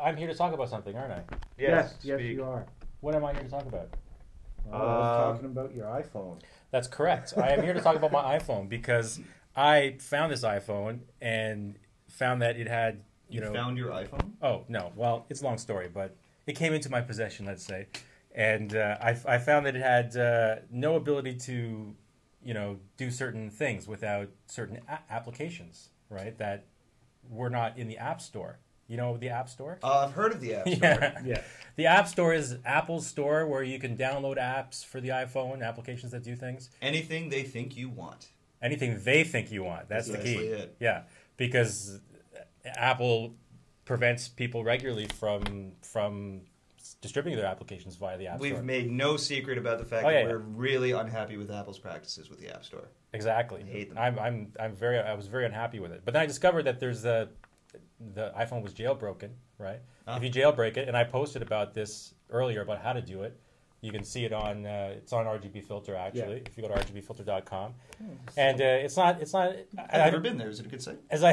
I'm here to talk about something, aren't I? Yes, you are. What am I here to talk about? I was talking about your iPhone. That's correct. I am here to talk about my iPhone because I found this iPhone and found that it had, You found your iPhone? Oh, no. Well, it's a long story, but it came into my possession, let's say. And I found that it had no ability to, do certain things without certain applications, right, that were not in the App Store. You know the App Store? I've heard of the App Store. Yeah. The App Store is Apple's store where you can download apps for the iPhone, applications that do things. Anything they think you want. Anything they think you want. That's the key. It. Yeah, because Apple prevents people regularly from distributing their applications via the App Store. We've made no secret about the fact that we're really unhappy with Apple's practices with the App Store. Exactly. I hate them. I was very unhappy with it. But then I discovered that there's the iPhone was jailbroken, right? If you jailbreak it, and I posted about this earlier about how to do it. You can see it on it's on rgbFilter actually. If you go to rgbFilter.com, and it's not. I've never been there. Is it a good site? As I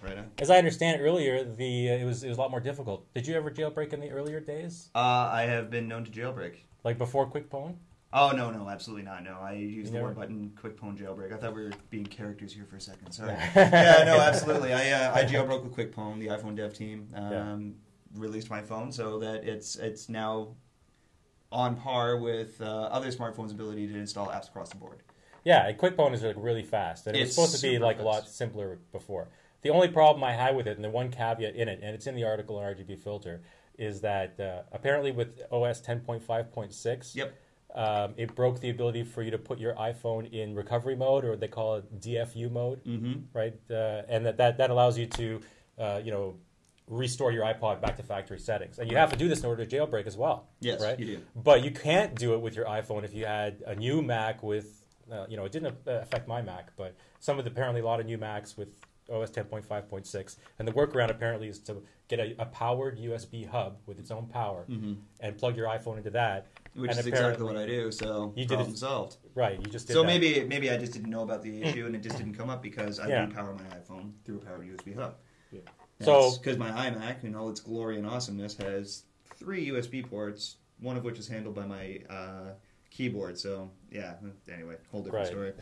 right on. As I understand it earlier, it was a lot more difficult. Did you ever jailbreak in the earlier days? I have been known to jailbreak. Like before QuickPwn? Oh no, absolutely not. No, I used the word button QuickPwn jailbreak. I thought we were being characters here for a second. Sorry. Yeah, no, absolutely. I jailbroke with QuickPwn. The iPhone dev team released my phone so that it's now on par with other smartphones' ability to install apps across the board. Yeah, QuickPwn is really fast, and it was supposed to be like a lot simpler before. The only problem I had with it, and the one caveat in it, and it's in the article on rgbFilter, is that apparently with OS 10.5.6, it broke the ability for you to put your iPhone in recovery mode, or they call it DFU mode, right? And that allows you to, restore your iPod back to factory settings. And you have to do this in order to jailbreak as well. Yes, right? you do. But you can't do it with your iPhone if you had a new Mac with, it didn't affect my Mac, but apparently a lot of new Macs with OS 10.5.6. And the workaround apparently is to get a powered USB hub with its own power and plug your iPhone into that. Which is exactly what I do, so problem solved. Right, you just did so that. maybe I just didn't know about the issue and it just didn't come up because I didn't power my iPhone through a powered USB hub. Yeah. So because my iMac, in all its glory and awesomeness, has 3 USB ports, one of which is handled by my keyboard. So yeah, anyway, whole different story.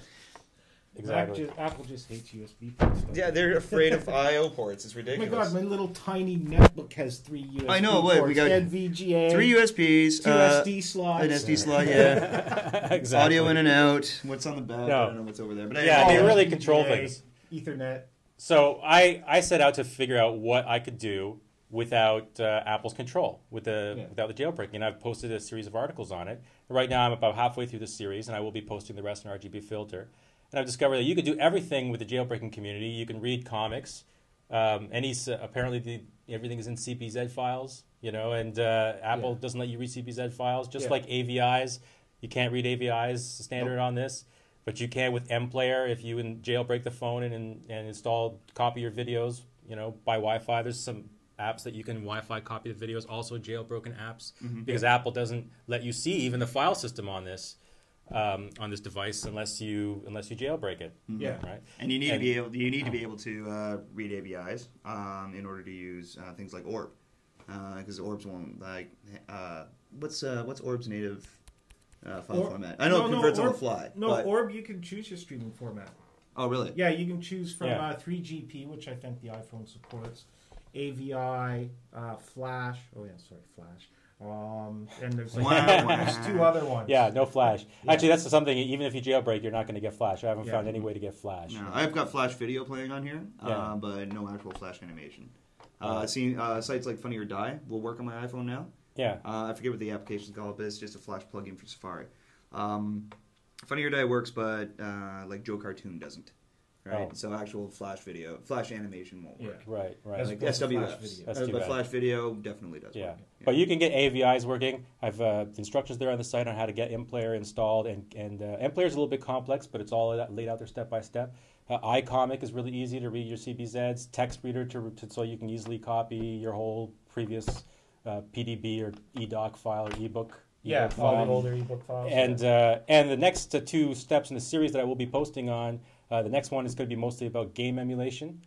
Exactly. Apple just hates USB ports. Yeah, they're afraid of I/O ports. It's ridiculous. Oh my God, my little tiny netbook has 3 USB I know. ports. We got NVGA, 3 USBs, 2 SD slots, an SD slot. Yeah, exactly. Audio in and out. What's on the back? I don't know what's over there. But they really control things. Ethernet. So I set out to figure out what I could do without Apple's control, without the jailbreaking. And I've posted a series of articles on it. Right now I'm about halfway through the series, and I will be posting the rest in rgbFilter. And I've discovered that you can do everything with the jailbreaking community. You can read comics. Apparently everything is in CPZ files, and Apple doesn't let you read CPZ files, just like AVIs. You can't read AVIs standard on this. But you can with MPlayer if you jailbreak the phone and install, copy your videos, by Wi-Fi. There's some apps that you can Wi-Fi copy the videos, also jailbroken apps, because Apple doesn't let you see even the file system on this device unless you jailbreak it. Yeah, right. And you need to be able to read AVIs in order to use things like Orb, because Orbs won't what's Orb's native file format? I know it converts on the fly. Orb, you can choose your streaming format. Oh, really? Yeah, you can choose from 3GP, which I think the iPhone supports, AVI, Flash. Oh, yeah, sorry, Flash. And there's there's 2 other ones. Yeah, no Flash. Actually, that's something, even if you jailbreak, you're not going to get Flash. I haven't found any way to get Flash. No, I've got Flash video playing on here, but no actual Flash animation. I've seen sites like Funny or Die will work on my iPhone now. Yeah. I forget what the application's called, but it's just a Flash plugin for Safari. Funny or Die works, but like Joe Cartoon doesn't. Right, so actual Flash animation won't work. Right. Like SWF, but Flash video definitely does work. Yeah. But you can get AVIs working. I've instructions there on the site on how to get MPlayer installed, and MPlayer is a little bit complex, but it's all laid out there step by step. iComic is really easy to read your CBZs. Text reader so you can easily copy your whole previous PDB or eDoc file or ebook. All the older ebook files. And the next 2 steps in the series that I will be posting on. The next one is going to be mostly about game emulation,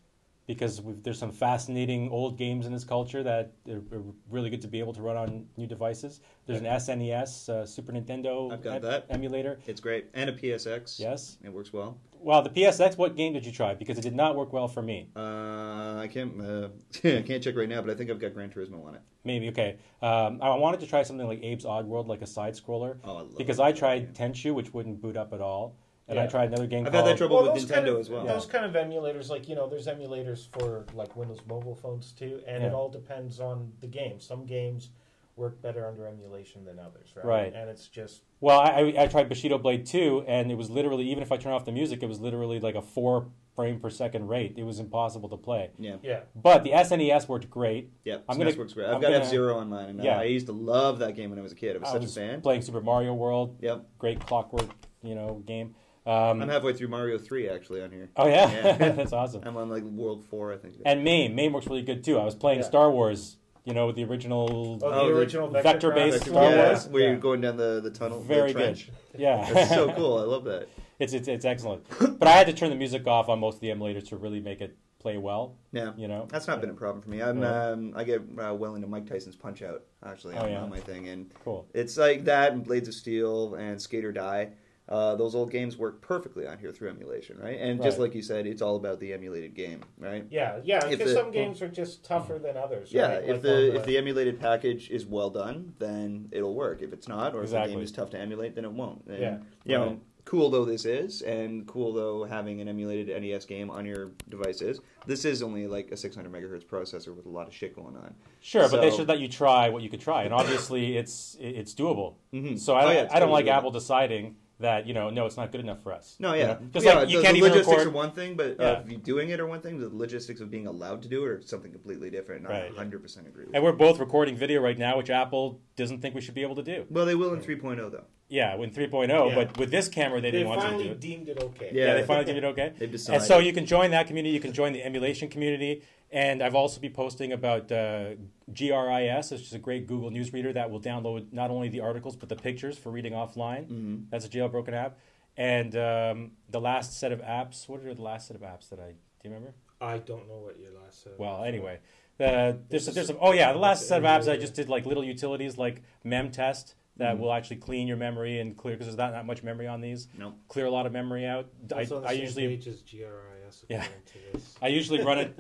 because there's some fascinating old games in this culture that are really good to be able to run on new devices. There's an SNES, Super Nintendo I've got that emulator. It's great. And a PSX. Yes. It works well. Well, the PSX, what game did you try? Because it did not work well for me. I can't I can't check right now, but I think I've got Gran Turismo on it. Maybe, okay. I wanted to try something like Abe's Oddworld, like a side-scroller. Oh, I love because I tried Tenchu, which wouldn't boot up at all. And I tried another game I've called... had that trouble with Nintendo as well. Those kind of emulators, like, there's emulators for, like, Windows mobile phones, too, and it all depends on the game. Some games work better under emulation than others, right? Right. And it's just... Well, I tried Bushido Blade 2, and it was literally, even if I turn off the music, it was literally like a 4 frame per second rate. It was impossible to play. Yeah. But the SNES worked great. Yeah, SNES works great. I've got F-Zero on mine, and I used to love that game when I was a kid. I was such a fan. Playing Super Mario World. Yep. Great clockwork, game. I'm halfway through Mario 3, actually, on here. Oh, yeah? That's awesome. I'm on, like, World 4, I think. And MAME. MAME works really good, too. I was playing Star Wars, with the original... the original vector-based Star Wars. Where you're going down the tunnel, Very the trench. Good. Yeah. That's so cool. I love that. It's excellent. But I had to turn the music off on most of the emulators to really make it play well. Yeah. That's not been a problem for me. I get well into Mike Tyson's Punch-Out, actually, on my thing. And cool. It's like that and Blades of Steel and Skate or Die. Those old games work perfectly on here through emulation, right? And just like you said, it's all about the emulated game, right? Yeah, because some games are just tougher than others. Yeah, right? if the emulated package is well done, then it'll work. If it's not, or if the game is tough to emulate, then it won't. And, cool though this is, and cool though having an emulated NES game on your device is, this is only like a 600 megahertz processor with a lot of shit going on. Sure, but they should let you try what you could try, and obviously it's doable. Mm-hmm. So I don't like Apple deciding that no, it's not good enough for us. No, yeah, just like you can't even logistics record. are one thing, but you doing it are one thing. The logistics of being allowed to do it are something completely different. And I 100% agree with and we're both recording video right now, which Apple doesn't think we should be able to do. Well, they will in 3.0 though. Yeah, in 3.0, but with this camera, they didn't want to do it. They finally deemed it okay. Yeah, they finally deemed it okay. They've decided. And so you can join that community. You can join the emulation community. And I've also been posting about GRIS, which is a great Google News reader that will download not only the articles, but the pictures for reading offline. Mm-hmm. That's a jailbroken app. And the last set of apps, what are the last set of apps do you remember? I don't know what your last set of Well, anyway. There's some, the last set of apps I just did like little utilities like memtest that will actually clean your memory and clear, because there's not that much memory on these. Nope. Clear a lot of memory out. That's on the same page as GRIS. Yeah. To this. I usually run it,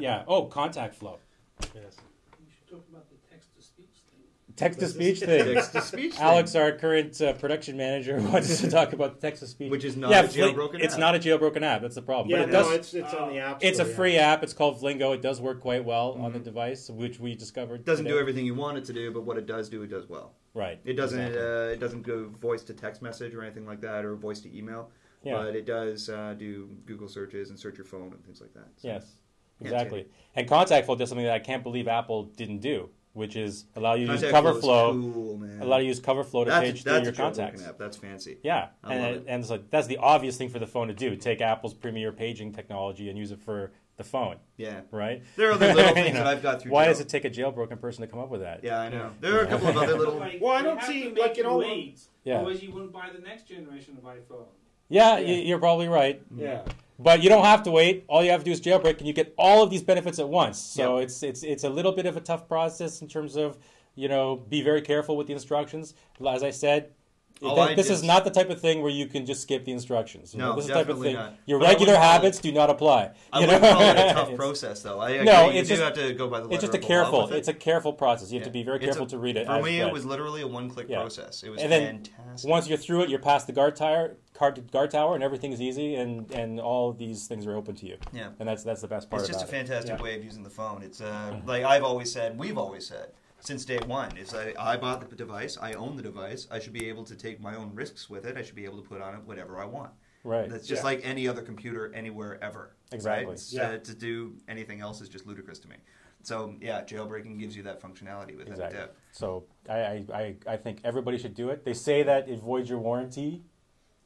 contact flow. Yes. You should talk about the text-to-speech thing. Text-to-speech thing. Text-to-speech thing. Alex, our current production manager, wants to talk about text-to-speech. Which is not a jailbroken app. It's not a jailbroken app. That's the problem. Yeah, but it's on the app store. It's a free app. It's called Flingo. It does work quite well on the device, which we discovered. It doesn't do everything you want it to do, but what it does do, it does well. Right. It doesn't. It doesn't go voice to text message or anything like that, or voice to email. Yeah. But it does do Google searches and search your phone and things like that. So. Yes. Exactly. And Contact Flow does something that I can't believe Apple didn't do, which is allow you to use Cover Flow. Cool, man. Allow you to use Cover Flow to page through your contacts. App. That's fancy. Yeah, and it's like that's the obvious thing for the phone to do. Take Apple's Premier paging technology and use it for the phone. Yeah. Right? There are other little things that I've got through. Why does it take a jailbroken person to come up with that? Yeah, I know. There are a couple of other little. Well, I don't see like Otherwise, you wouldn't buy the next generation of iPhone. Yeah, you're probably right. Yeah. But you don't have to wait. All you have to do is jailbreak, and you get all of these benefits at once. So it's a little bit of a tough process in terms of, be very careful with the instructions. As I said, this is not the type of thing where you can just skip the instructions. No, this is the type of thing. Not. Your regular habits do not apply. I wouldn't call it a tough process, though. I agree. You do have to go by the letter. It's just it's a careful process. You have to be very careful to read it. For me, it was literally a one-click process. It was fantastic. Once you're through it, you're past the guard tower, and everything is easy, and all of these things are open to you. Yeah, and that's the best part. It's just a fantastic way of using the phone. It's like we've always said. Since day one, is I bought the device, I own the device, I should be able to take my own risks with it, I should be able to put on it whatever I want. Right. That's just like any other computer anywhere ever. Exactly. Right? To do anything else is just ludicrous to me. So, jailbreaking gives you that functionality with it. So, I think everybody should do it. They say that it voids your warranty.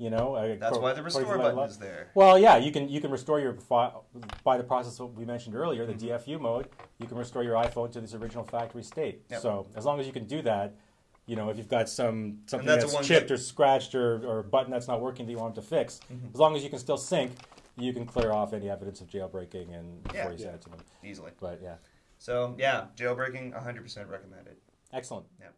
That's why the restore button is there. Well, yeah, you can restore your file by the process that we mentioned earlier, the DFU mode. You can restore your iPhone to its original factory state. Yep. So as long as you can do that, if you've got something that's chipped or scratched or a button that's not working that you want to fix, as long as you can still sync, you can clear off any evidence of jailbreaking and before you send it to them easily. But yeah. So yeah, jailbreaking 100% recommended. Excellent. Yeah.